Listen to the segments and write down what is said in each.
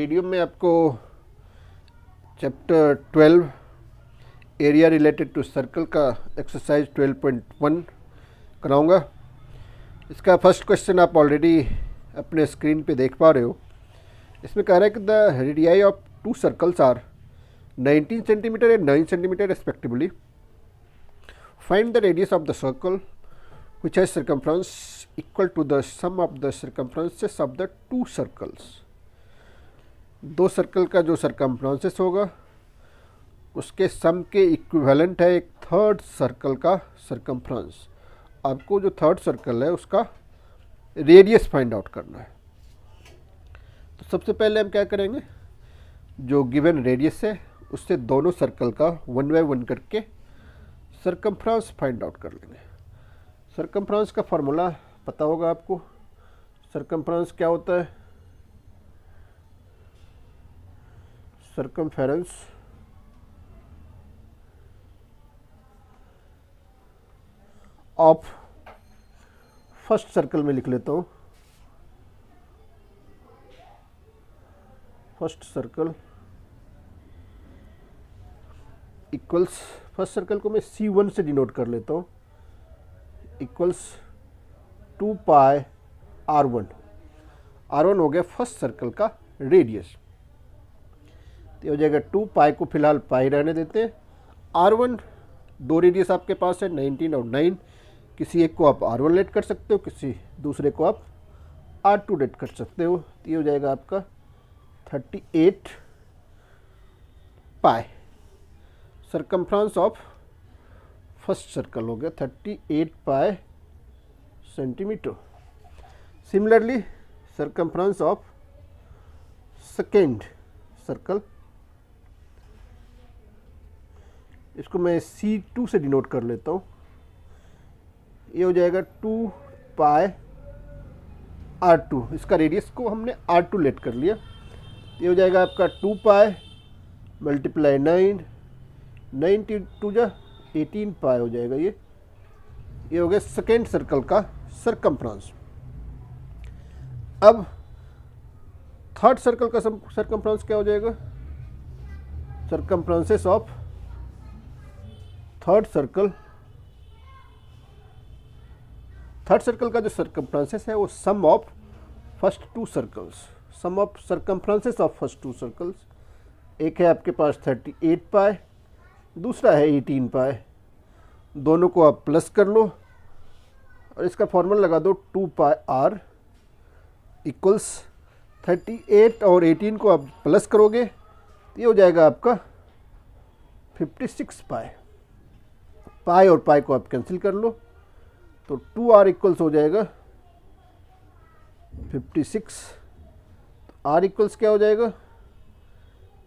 Video में आपको chapter 12 area related to circle का एक्सरसाइज 12.1 कराऊंगा। इसका फर्स्ट क्वेश्चन आप ऑलरेडी अपने स्क्रीन पे देख पा रहे हो। इसमें कह रहा है कि the radii of two circles are 19 centimetre and 9 centimetre respectively. Find the radius of the circle which has circumference equal to the sum of the circumferences of the two circles। दो सर्कल का जो circumferences होगा उसके सम के equivalent है एक third circle का circumference. आपको जो थर्ड सर्कल है उसका रेडियस फाइंड आउट करना है। तो सबसे पहले हम क्या करेंगे, जो गिवन रेडियस है उससे दोनों सर्कल का 1 बाय 1 करके सर्कमफ्रेंस फाइंड आउट कर लेंगे। सर्कमफ्रेंस का फार्मूला पता होगा आपको। सर्कमफ्रेंस क्या होता है? सर्कमफेरेंस ऑफ फर्स्ट सर्कल में लिख लेता हूँ। First circle equals, first circle को मैं C1 से डिनोट कर लेता हूँ, इक्वल्स 2 पाई R1। R1 हो गया फर्स्ट सर्कल का रेडियस। तो हो जाएगा 2 पाई को फिलहाल पाई रहने देते हैं। R1 दो रेडियस आपके पास है 19 और 9। किसी एक को आप R1 लेट कर सकते हो, किसी दूसरे को आप R2 लेट कर सकते हो। तो ये हो जाएगा आपका 38 पाई। सर्कमफ्रेंस ऑफ फर्स्ट सर्कल हो गया 38 पाई centimetre. Similarly circumference of second circle, इसको मैं C2 से डिनोट कर लेता हूँ। ये हो जाएगा 2 पाई R2। इसका रेडियस को हमने R2 लेट कर लिया। ये हो जाएगा आपका 2 पाई मल्टीप्लाई 9, 9 टू जा 18 पाई हो जाएगा। ये हो गया सेकेंड सर्कल का सर्कमफ्रेंस। अब थर्ड सर्कल का सर्कमफ्रेंस क्या हो जाएगा? Circumferences of third circle. Third circle का जो सर्कमफ्रेंसेस है वो sum of first two circles, sum of circumferences of first two circles. एक है आपके पास 38 पाई, दूसरा है 18 पाई। दोनों को आप प्लस कर लो और इसका फॉर्मूला लगा दो 2 पाई R इक्वल्स 38 और 18 को आप प्लस करोगे ये हो जाएगा आपका 56 पाई। पाई और पाई को आप कैंसिल कर लो तो 2R इक्वल्स हो जाएगा 56। तो R इक्वल्स क्या हो जाएगा?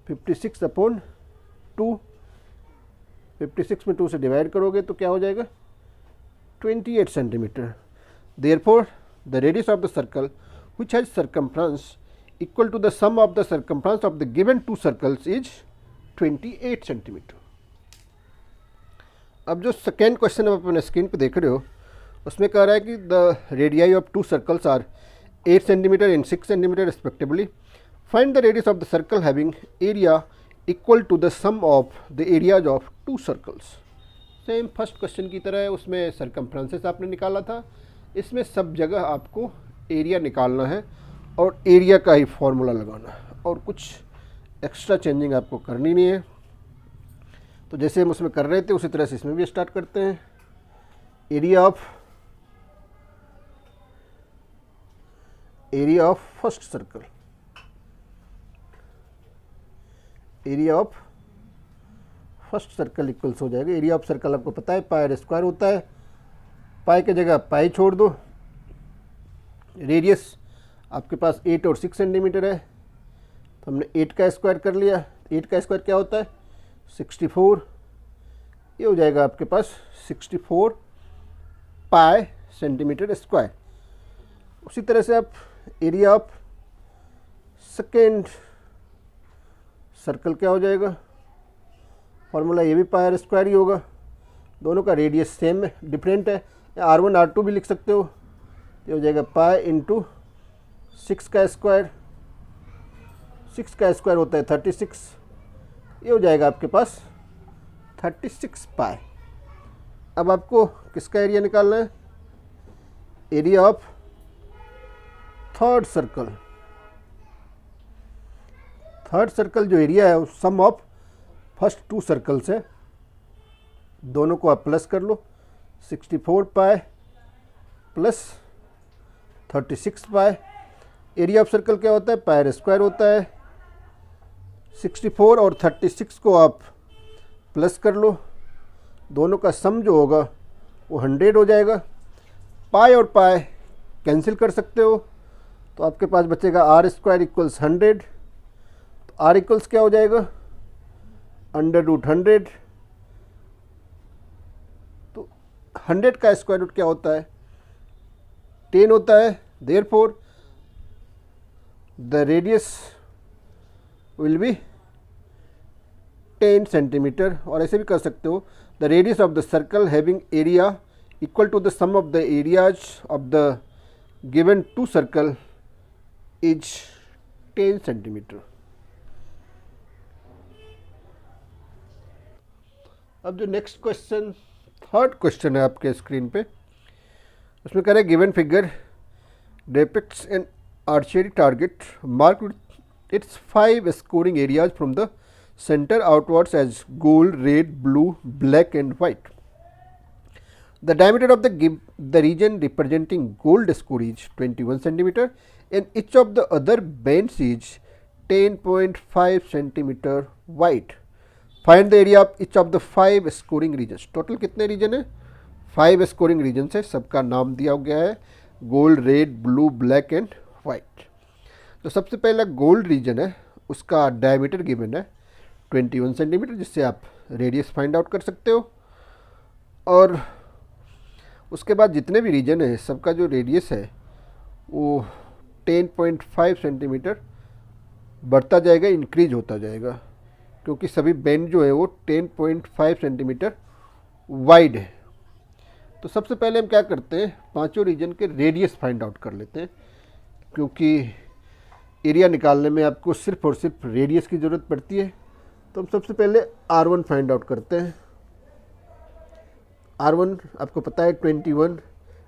56 अपॉन 2। 56 में 2 से डिवाइड करोगे तो क्या हो जाएगा? 28 centimetre. Therefore the radius of the circle which has circumference equal to the sum of the circumference of the given two circles is 28 centimetre. अब जो सेकेंड क्वेश्चन आप अपने स्क्रीन पे देख रहे हो उसमें कह रहा है कि the radii of two circles are 8 centimetre and 6 centimetre respectively. Find the radius of the circle having area equal to the sum of the areas of two circles. Same first question की तरह है, उसमें circumferences आपने निकाला था, इसमें सब जगह आपको एरिया निकालना है और एरिया का ही फॉर्मूला लगाना है और कुछ एक्स्ट्रा चेंजिंग आपको करनी नहीं है। तो जैसे हम उसमें कर रहे थे उसी तरह से इसमें भी स्टार्ट करते हैं। Area of first circle, area of first circle equals हो जाएगा, एरिया ऑफ सर्कल आपको पता है पाई स्क्वायर होता है। पाई की जगह पाई छोड़ दो। रेडियस आपके पास 8 और 6 सेंटीमीटर है तो हमने 8 का स्क्वायर कर लिया। 8 का स्क्वायर क्या होता है? 64। ये हो जाएगा आपके पास 64 पाई सेंटीमीटर स्क्वायर। उसी तरह से आप एरिया ऑफ सेकेंड सर्कल क्या हो जाएगा? फॉर्मूला ये भी पाई स्क्वायर ही होगा। दोनों का रेडियस सेम है, डिफरेंट है, या R1 R2 भी लिख सकते हो। ये हो जाएगा पाई इंटू 6 का स्क्वायर 6 का स्क्वायर होता है 36, ये हो जाएगा आपके पास 36 पाई। अब आपको किसका एरिया निकालना है? Area of third circle. Third circle जो एरिया है वो sum of first two circles है, दोनों को आप प्लस कर लो। 64 pi plus 36 pi. Area of circle क्या होता है? पाई स्क्वायर होता है। 64 और 36 को आप प्लस कर लो, दोनों का सम जो होगा वो 100 हो जाएगा। पाई और पाई कैंसिल कर सकते हो, तो आपके पास बचेगा आर स्क्वायर इक्वल्स 100। तो आर इक्वल्स क्या हो जाएगा? √100। तो 100 का स्क्वायर रूट क्या होता है? 10 होता है। Therefore the radius will be 10 centimetre. और ऐसे भी कर सकते हो, the radius of the circle having area equal to the sum of the areas of the given two circle is 10 centimetre. अब जो नेक्स्ट क्वेश्चन, थर्ड क्वेश्चन है आपके स्क्रीन पे, उसमें कह रहे हैं given figure depicts an archery target mark its 5 scoring areas from the center outwards as gold, red, blue, black and white. The diameter of the region representing gold score is 21 centimeter and each of the other bands is 10.5 centimeter wide. Find the area of each of the 5 scoring regions. Total कितने reason है? 5 scoring reason है, सबका नाम दिया गया है gold, red, blue, black and white. तो सबसे पहला गोल्ड रीजन है, उसका डायमीटर गिवन है 21 सेंटीमीटर, जिससे आप रेडियस फाइंड आउट कर सकते हो। और उसके बाद जितने भी रीजन है सबका जो रेडियस है वो 10.5 सेंटीमीटर बढ़ता जाएगा, इंक्रीज होता जाएगा, क्योंकि सभी बेंड जो है वो 10.5 सेंटीमीटर वाइड है। तो सबसे पहले हम क्या करते हैं, पांचों रीजन के रेडियस फाइंड आउट कर लेते हैं, क्योंकि एरिया निकालने में आपको सिर्फ और सिर्फ रेडियस की ज़रूरत पड़ती है। तो हम सबसे पहले R1 फाइंड आउट करते हैं। R1 आपको पता है 21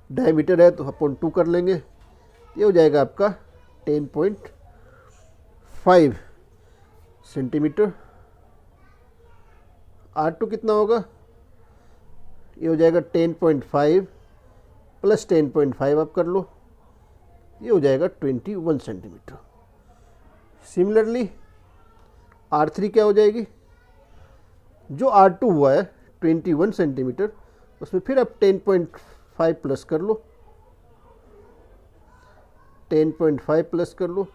डायमीटर है, तो अपन 2 कर लेंगे, ये हो जाएगा आपका 10.5 सेंटीमीटर। R2 कितना होगा? ये हो जाएगा 10.5 प्लस 10.5 आप कर लो, ये हो जाएगा 21 सेंटीमीटर। सिमिलरली R3 क्या हो जाएगी? जो R2 हुआ है 21 सेंटीमीटर, उसमें फिर आप 10.5 प्लस कर लो, 10.5 प्लस कर लो,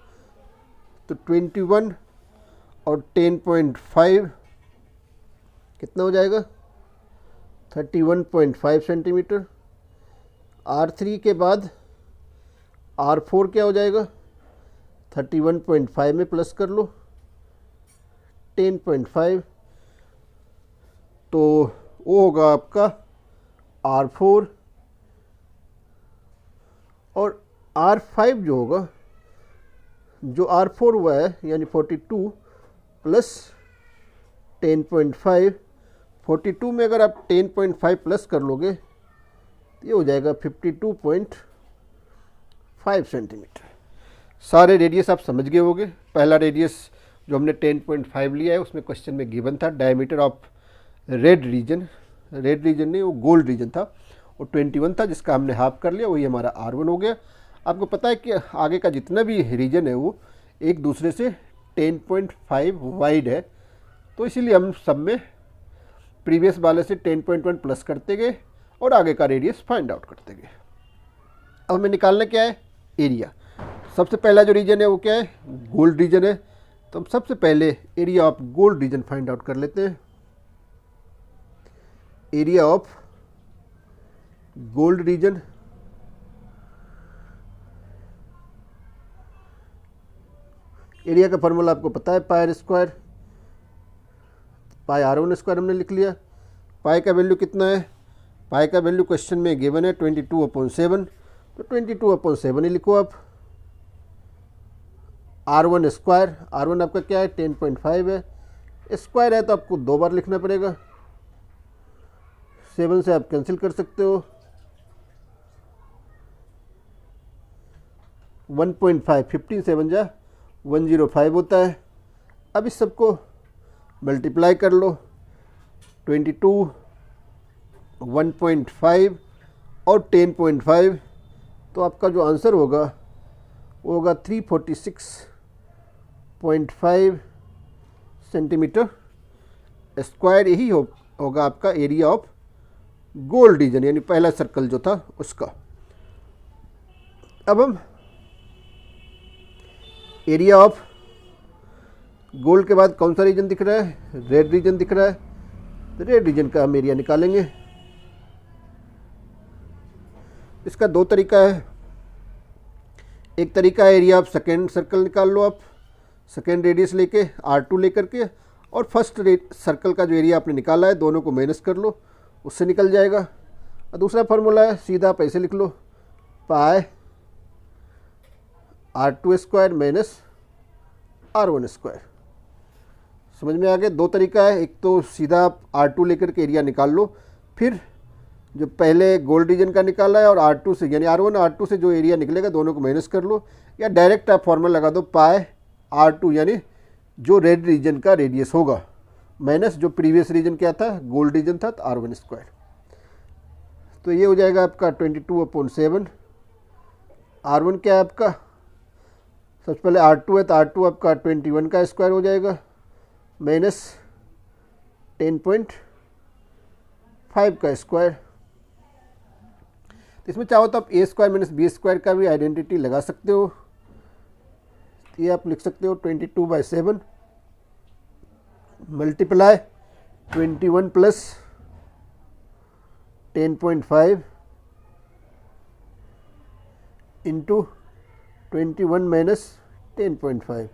तो 21 और 10.5 कितना हो जाएगा? 31.5 सेंटीमीटर। R3 के बाद R4 क्या हो जाएगा? 31.5 में प्लस कर लो 10.5, तो वो होगा आपका R4। और R5 जो होगा, जो R4 हुआ है यानी 42 प्लस 10.5, 42 में अगर आप 10.5 प्लस कर लोगे तो ये हो जाएगा 52.5 सेंटीमीटर। सारे रेडियस आप समझ गए होंगे। पहला रेडियस जो हमने 10.5 लिया है उसमें क्वेश्चन में गिवन था डायमीटर ऑफ रेड रीजन नहीं, वो गोल्ड रीजन था, वो 21 था, जिसका हमने हाफ कर लिया, वही हमारा R1 हो गया। आपको पता है कि आगे का जितना भी रीजन है वो एक दूसरे से 10.5 वाइड है, तो इसीलिए हम सब में प्रीवियस वाले से 10.1 प्लस करते गए और आगे का रेडियस फाइंड आउट करते गए। अब हमें निकालना क्या है? एरिया। सबसे पहला जो रीजन है वो क्या है? गोल्ड रीजन है, तो हम सबसे पहले area of gold reason find out कर लेते हैं। Area of gold reason, area का फॉर्मूला आपको पता है, पाई स्क्वायर, पाई R1 स्क्वायर हमने लिख लिया। पाई का वैल्यू कितना है? पाई का वैल्यू क्वेश्चन में गिवन है 22/7, तो 22/7 ही लिखो आप। R1 स्क्वायर, R1 आपका क्या है 10.5 है, स्क्वायर है तो आपको 2 बार लिखना पड़ेगा, 7 से आप कैंसिल कर सकते हो, 1.5 15 7 जा 105 होता है। अब इस सबको मल्टीप्लाई कर लो, 22 1.5 और 10.5, तो आपका जो आंसर होगा वो होगा 346.5 सेंटीमीटर स्क्वायर। यही होगा आपका एरिया ऑफ गोल रीजन, यानी पहला सर्कल जो था उसका। अब हम एरिया ऑफ गोल के बाद कौन सा रीजन दिख रहा है, रेड रीजन दिख रहा है, तो रेड रीजन का हम एरिया निकालेंगे। इसका 2 तरीका है, एक तरीका है एरिया ऑफ सेकेंड सर्कल निकाल लो आप, सेकेंड रेडियस लेके R2 लेकर के, और फर्स्ट सर्कल का जो एरिया आपने निकाला है दोनों को माइनस कर लो, उससे निकल जाएगा। और दूसरा फार्मूला है, सीधा आप ऐसे लिख लो, पाई R2 square minus R1 square. समझ में आ गया? 2 तरीका है, एक तो सीधा आप R2 लेकर के एरिया निकाल लो, फिर जो पहले गोल्ड रीजन का निकाला है और R2 से, यानी R1 R2 से जो एरिया निकलेगा दोनों को माइनस कर लो, या डायरेक्ट आप फॉर्मूला लगा दो, पाई R2 यानी जो रेड रीजन का रेडियस होगा माइनस जो प्रीवियस रीजन क्या था, गोल्ड रीजन था, तो R1 स्क्वायर। तो ये हो जाएगा आपका 22/7। R1 क्या है आपका, सबसे पहले R2 है तो R2 आपका 21 का स्क्वायर हो जाएगा माइनस 10.5 का स्क्वायर। तो इसमें चाहो तो आप A square minus B square का भी आइडेंटिटी लगा सकते हो। ये आप लिख सकते हो 22/7 मल्टीप्लाई 21 प्लस 10.5 इंटू 21 माइनस 10.5।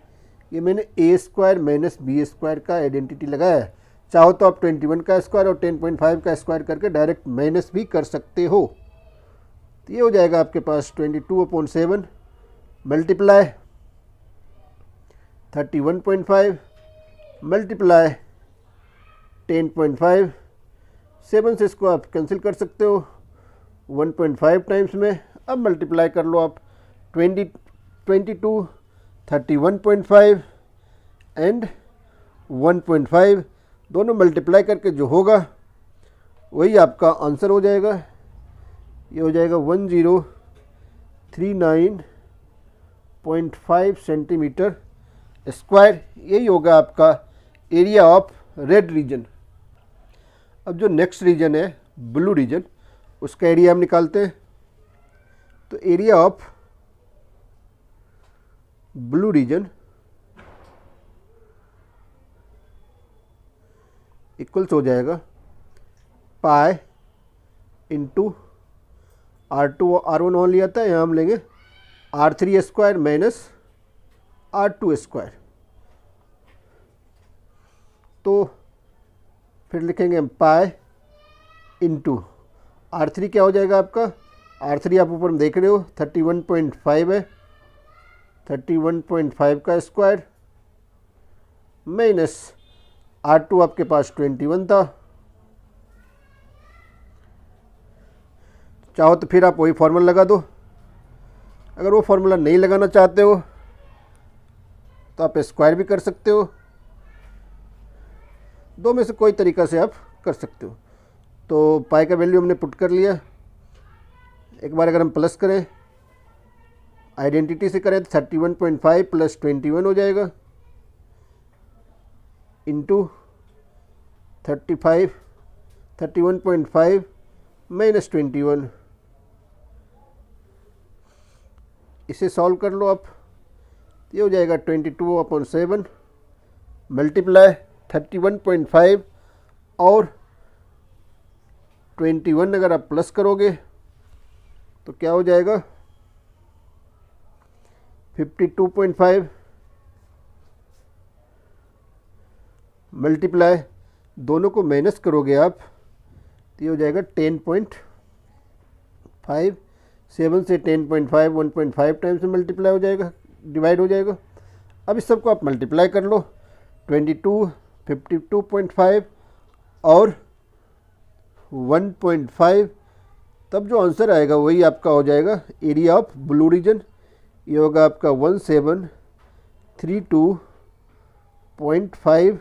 ये मैंने A square minus B square का आइडेंटिटी लगाया है। चाहो तो आप 21 का स्क्वायर और 10.5 का स्क्वायर करके डायरेक्ट माइनस भी कर सकते हो। तो ये हो जाएगा आपके पास 22/7 मल्टीप्लाई 31.5 मल्टीप्लाई 10.5। 7 से इसको आप कैंसिल कर सकते हो 1.5 टाइम्स में। अब मल्टीप्लाई कर लो आप 22 31.5 एंड 1.5 दोनों मल्टीप्लाई करके जो होगा वही आपका आंसर हो जाएगा। ये हो जाएगा 1039.5 सेंटीमीटर स्क्वायर। यही होगा आपका एरिया ऑफ रेड रीजन। अब जो नेक्स्ट रीजन है ब्लू रीजन, उसका एरिया हम निकालते हैं। तो area of blue region equals हो जाएगा pi into R2 R1 on लिया था, यहाँ हम लेंगे R3 square minus R2 square. तो फिर लिखेंगे हम पाई इंटू R3 क्या हो जाएगा आपका, R3 आप ऊपर में देख रहे हो 31.5 है, 31.5 का स्क्वायर माइनस R2 आपके पास 21 था। चाहो तो फिर आप वही फार्मूला लगा दो। अगर वो फार्मूला नहीं लगाना चाहते हो तो आप स्क्वायर भी कर सकते हो। दो में से कोई तरीका से आप कर सकते हो। तो पाई का वैल्यू हमने पुट कर लिया। एक बार अगर हम प्लस करें आइडेंटिटी से करें तो 31.5 प्लस 21 हो जाएगा इंटू 31.5 माइनस 21। इसे सॉल्व कर लो आप। ये हो जाएगा 22/7 मल्टीप्लाई 31.5 और 21 अगर आप प्लस करोगे तो क्या हो जाएगा 52.5 मल्टीप्लाई दोनों को माइनस करोगे आप तो ये हो जाएगा 10.5। 7 से 10.5 1.5 टाइम्स में मल्टीप्लाई हो जाएगा, डिवाइड हो जाएगा। अब इस सबको आप मल्टीप्लाई कर लो, 22, 52.5 और 1.5, तब जो आंसर आएगा वही आपका हो जाएगा एरिया ऑफ ब्लू रीजन। ये होगा आपका 1732.5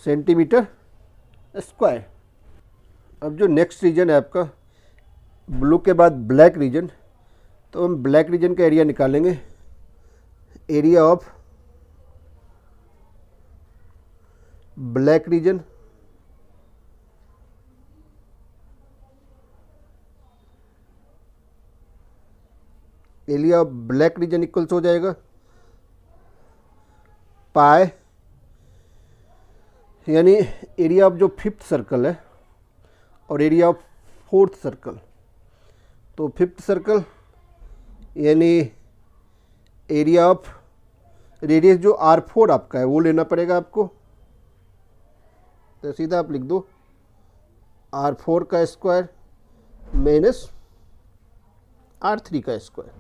सेंटीमीटर स्क्वायर। अब जो नेक्स्ट रीजन है आपका ब्लू के बाद ब्लैक रीजन, तो हम ब्लैक रीजन का एरिया निकालेंगे। Area of black reason equals हो जाएगा पाई, यानी एरिया ऑफ जो फिफ्थ सर्कल है और एरिया ऑफ फोर्थ सर्कल। तो फिफ्थ सर्कल यानी एरिया ऑफ रेडियस जो R4 आपका है वो लेना पड़ेगा आपको, तो सीधा आप लिख दो R4 का स्क्वायर माइनस R3 का स्क्वायर,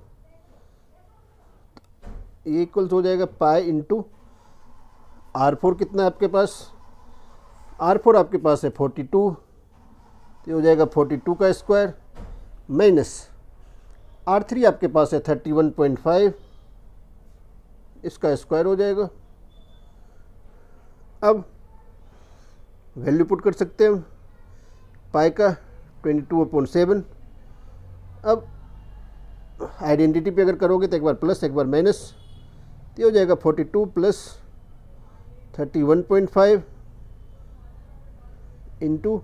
ये इक्वल्स हो जाएगा पाई इंटू R4 कितना है आपके पास, R4 आपके पास है 42, तो ये हो जाएगा 42 का स्क्वायर माइनस R3 आपके पास है 31.5, इसका स्क्वायर हो जाएगा। अब वैल्यू पुट कर सकते हैं हम पाई का 22/7। अब आइडेंटिटी पे अगर करोगे तो एक बार प्लस एक बार माइनस, तो हो जाएगा 42 प्लस 31.5 इंटू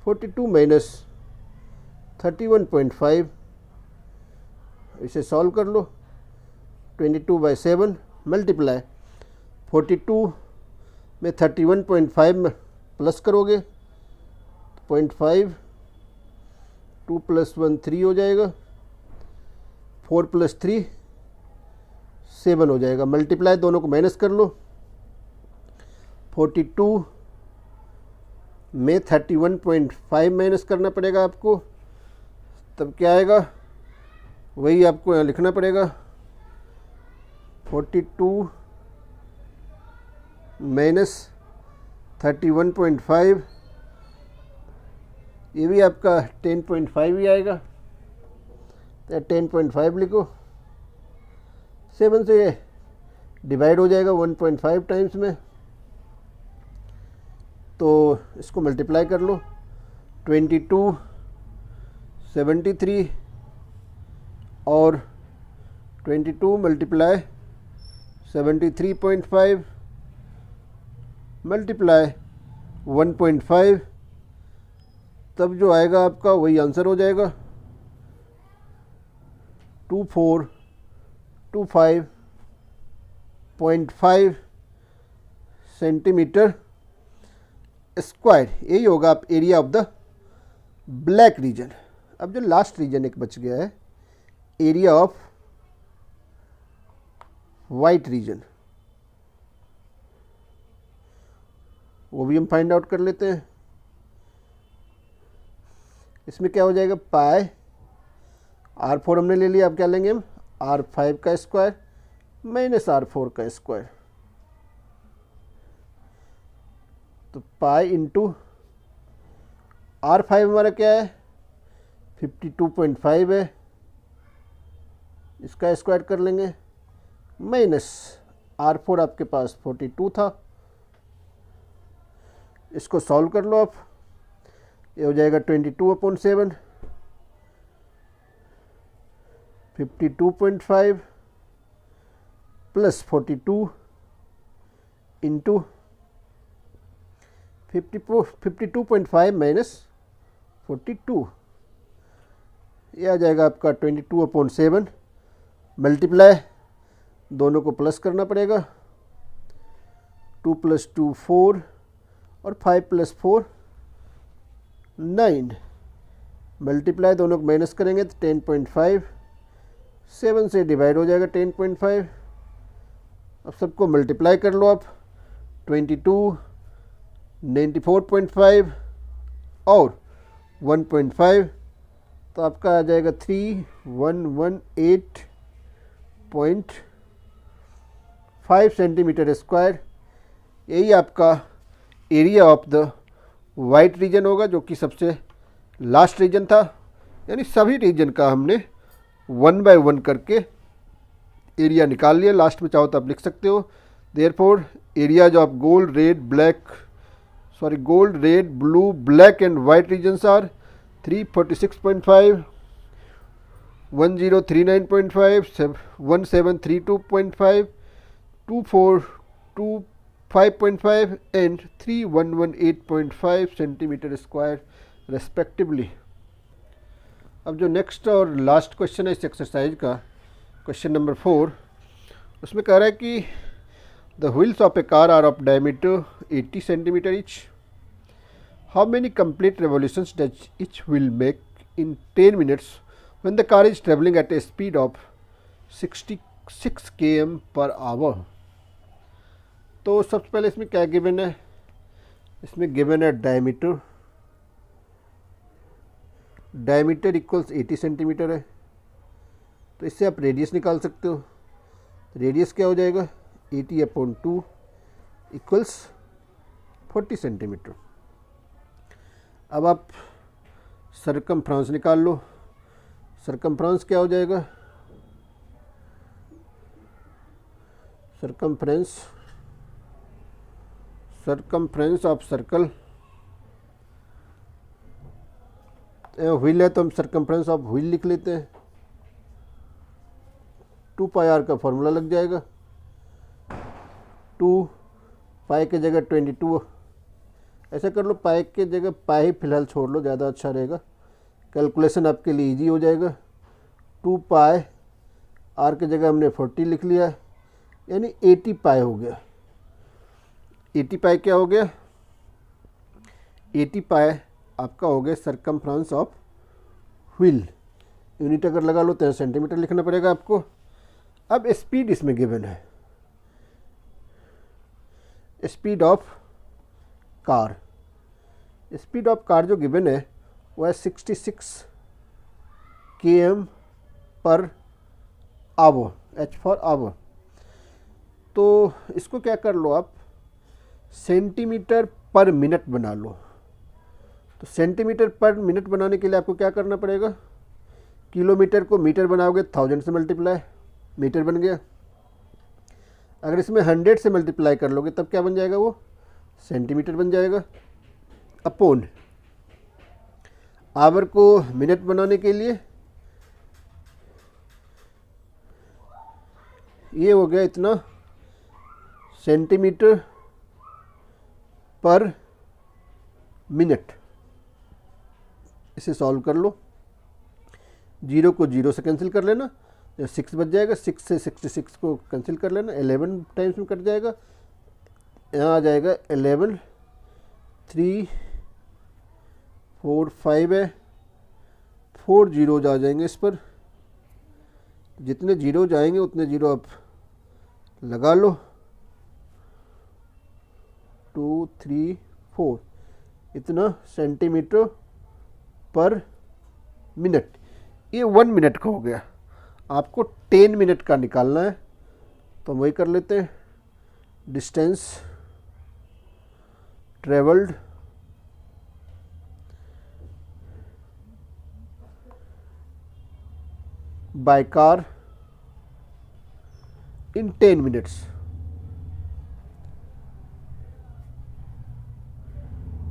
42 माइनस 31.5, इसे सॉल्व कर लो। 22/7 मल्टीप्लाई 42 में 31.5 में प्लस करोगे 0.5, 2 + 1 3 हो जाएगा, 4 + 3 7 हो जाएगा। मल्टीप्लाई दोनों को माइनस कर लो, 42 में 31.5 माइनस करना पड़ेगा आपको, तब क्या आएगा वही आपको यहाँ लिखना पड़ेगा 42 माइनस 31.5, ये भी आपका 10.5 ही आएगा, तो 10.5 लिखो, 7 से डिवाइड हो जाएगा 1.5 टाइम्स में, तो इसको मल्टीप्लाई कर लो 22 73 और 22 मल्टीप्लाई 73.5 मल्टीप्लाई 1.5, तब जो आएगा आपका वही आंसर हो जाएगा 2425.5 सेंटीमीटर स्क्वायर। यही होगा आप area of the black reason. अब जो लास्ट रीजन एक बच गया है एरिया ऑफ वाइट रीजन, वो भी हम फाइंड आउट कर लेते हैं। इसमें क्या हो जाएगा पाई R4 हमने ले लिया, अब क्या लेंगे हम R5 का स्क्वायर माइनस R4 का स्क्वायर, तो पाई इंटू R5 हमारा क्या है 52.5 है, इसका स्क्वायर कर लेंगे माइनस R4 आपके पास 42 था, इसको सॉल्व कर लो आप, ये हो जाएगा 22/7 52.5 प्लस 42 इंटू 52.5 माइनस 42, यह आ जाएगा आपका 22/7 मल्टीप्लाई दोनों को प्लस करना पड़ेगा, 2 + 2 4 और 5 + 4 9, मल्टीप्लाई दोनों को माइनस करेंगे तो 10.5, 7 से डिवाइड हो जाएगा 10.5। अब सबको मल्टीप्लाई कर लो आप 22 94.5 और 1.5, तो आपका आ जाएगा 3118.5 5 सेंटीमीटर स्क्वायर। यही आपका area of the white region होगा, जो कि सबसे लास्ट रीजन था। यानी सभी रीजन का हमने 1 बाय 1 करके एरिया निकाल लिया। लास्ट में चाहो तो आप लिख सकते हो, therefore areas of gold red blue black and white regions are 346.5, 1039.5, 1732.5, 2425.5 and 3118.5 centimetre square respectively. अब जो नेक्स्ट और लास्ट क्वेश्चन है इस एक्सरसाइज का, क्वेश्चन नंबर 4, उसमें कह रहा है कि the wheels of a car are of diameter 80 centimetre each. How many complete revolutions does each wheel make in 10 minutes when the car is travelling at a speed of 66 km per hour. तो सबसे पहले इसमें क्या given है, इसमें given है diameter equals 80 centimetre है। तो इससे आप रेडियस निकाल सकते हो। रेडियस क्या हो जाएगा, 80/2 इक्वल्स 40 सेंटीमीटर। अब आप सरकमफ्रेंस निकाल लो। सरकमफ्रेंस क्या हो जाएगा, सरकमफ्रेंस ऑफ सर्कल, व्हील है तो हम सरकमफ्रेंस ऑफ व्हील लिख लेते हैं। 2πr का फॉर्मूला लग जाएगा। 2 पाई के जगह 22, ऐसा कर लो, पाई के जगह पाई ही फिलहाल छोड़ लो, ज़्यादा अच्छा रहेगा। कैलकुलेशन आपके लिए इजी हो जाएगा। 2π आर के जगह हमने 40 लिख लिया, यानी 80 पाई हो गया। 80 पाई क्या हो गया, 80 पाई आपका हो गया सरकमफ्रेंस ऑफ व्हील। यूनिट अगर लगा लो तो सेंटीमीटर लिखना पड़ेगा आपको। अब स्पीड इसमें गिवन है, speed of car. Speed of car जो गिवन है वो है 66 km per our, H for our. तो इसको क्या कर लो आप, सेंटीमीटर पर मिनट बना लो। तो सेंटीमीटर पर मिनट बनाने के लिए आपको क्या करना पड़ेगा, किलोमीटर को मीटर बनाओगे 1000 से मल्टीप्लाई, मीटर बन गया। अगर इसमें 100 से मल्टीप्लाई कर लोगे तब क्या बन जाएगा, वो सेंटीमीटर बन जाएगा। अपॉन आवर को मिनट बनाने के लिए ये हो गया इतना सेंटीमीटर पर मिनट। इसे सॉल्व कर लो, 0 को 0 से कैंसिल कर लेना, 6 बच जाएगा। 6 से 66 को कैंसिल कर लेना, 11 टाइम्स में कट जाएगा। यहाँ आ जाएगा 11, 3, 4, 5 है, 4 जीरोज आ जाएंगे इस पर। जितने जीरो जाएंगे उतने जीरो आप लगा लो। 2, 3, 4 इतना सेंटीमीटर पर मिनट। ये 1 मिनट का हो गया। आपको 10 मिनट का निकालना है तो वही कर लेते हैं। Distance travelled by car in 10 minutes.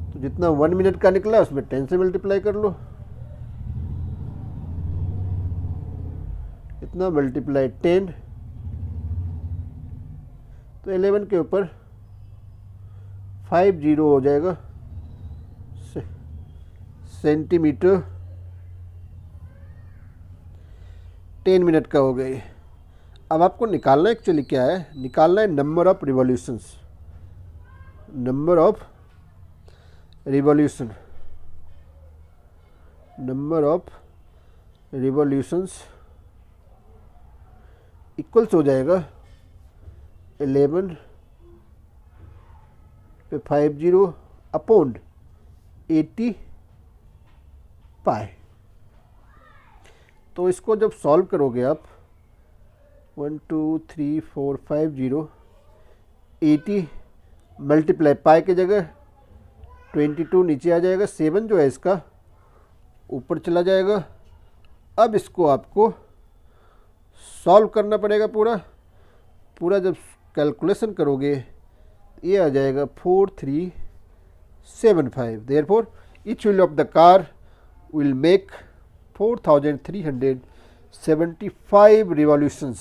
तो जितना 1 मिनट का निकला उसमें 10 से मल्टीप्लाई कर लो, इतना मल्टीप्लाई 10, तो 11 के ऊपर 50 हो जाएगा सेंटीमीटर। 10 मिनट का हो गया ये। अब आपको निकालना एक्चुअली क्या है, निकालना है number of revolutions. Number of revolution, number of revolutions equals हो जाएगा 11 पे 50 अपॉन 80 पाई। तो इसको जब सॉल्व करोगे आप 1 2 3 4 50, 80 मल्टीप्लाई पाई की जगह 22 नीचे आ जाएगा, 7 जो है इसका ऊपर चला जाएगा। अब इसको आपको सॉल्व करना पड़ेगा पूरा जब कैलकुलेशन करोगे ये आ जाएगा 4375। Therefore each wheel of the car will make 4375 revolutions।